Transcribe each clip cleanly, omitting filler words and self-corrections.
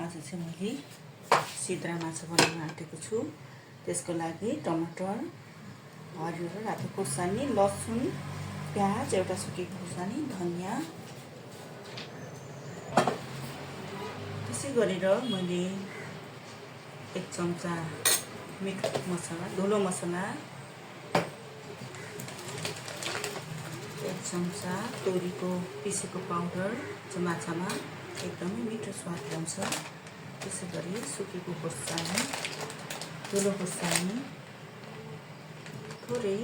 आज चाहिँ मैले सिद्रा माछा बनाउन आँटेको छु। त्यसको लागि टमाटर, हरियो र रातो खोर्सानी, लसुन, प्याज, एउटा सुकेको खोर्सानी, धनियाँ, त्यसै गरेर मैले 1 चम्चा मिट मसला, धुलो मसला, 1 चम्चा तोरीको पिसेको पाउडर चाहिँ माछामा एकदमै मिठो स्वाद ल्याउँछ। त्यसै गरी सुकेको खोर्सानी, धुलो खोर्सानी, थोरै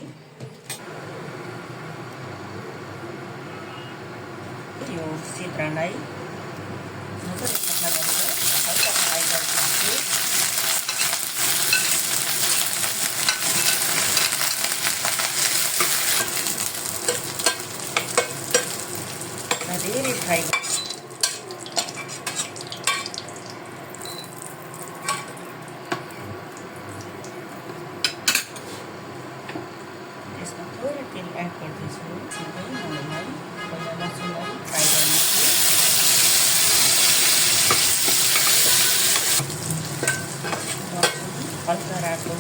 यो सिद्रालाई मजाले सफा गरेर हल्का फ्राई गरिदिन्छु। धेरै फ्राई त्यसमा थोरै तेल एड गर्दैछु। सिधै मलैलाई पहिला लसुनलाई फ्राई गर्नेछु। लसुन हल्का रातो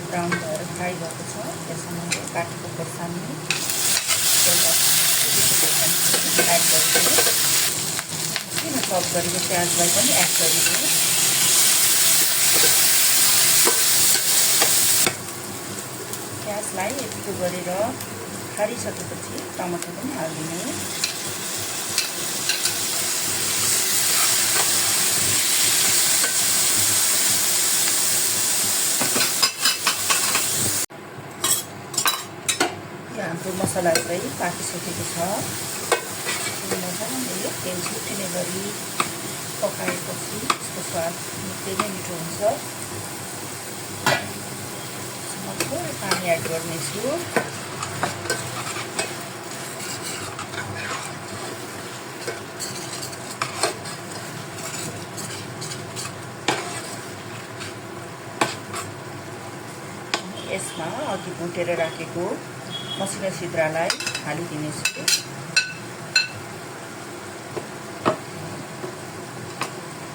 ब्राउन भएर फ्राई भएको छ। त्यसमा मैले काटेको खोर्सानी, एउटा एड गरिदिनु। किन चप गरेको प्याजलाई पनि एड गरिदिनु। प्याजलाई यतिको गरेर खारिसकेपछि टमाटर पनि हालिदिने। हाम्रो मसला चाहिँ पाकिसकेको छ। मजाले तेल छुट्टिने गरी पकाएपछि यसको स्वाद निकै नै मिठो हुन्छ। थोरै पानी एड गर्नेछु। यसमा अघि भुटेर राखेको मसिनो सिद्रालाई हालिदिनेछु।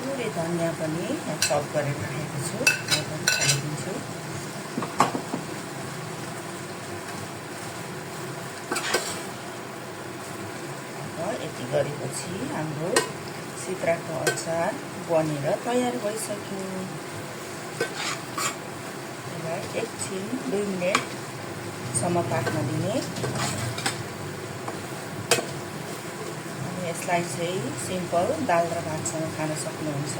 थोरै धनियाँ पनि चप गरेर राखेको छु, त्यो पनि हालिदिन्छु। यति गरेपछि हाम्रो सिद्राको अचार बनेर तयार भइसक्यो। यसलाई एकछिन 2 मिनेटसम्म पाक्न दिने। यसलाई चाहिँ सिम्पल दाल र भातसँग खान सक्नुहुन्छ।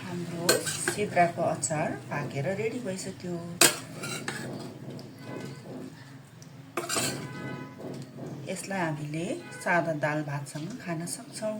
हाम्रो सिद्राको अचार पाकेर रेडी भइसक्यो। यसलाई हामीले सादा दाल भातसँग खान सक्छौँ।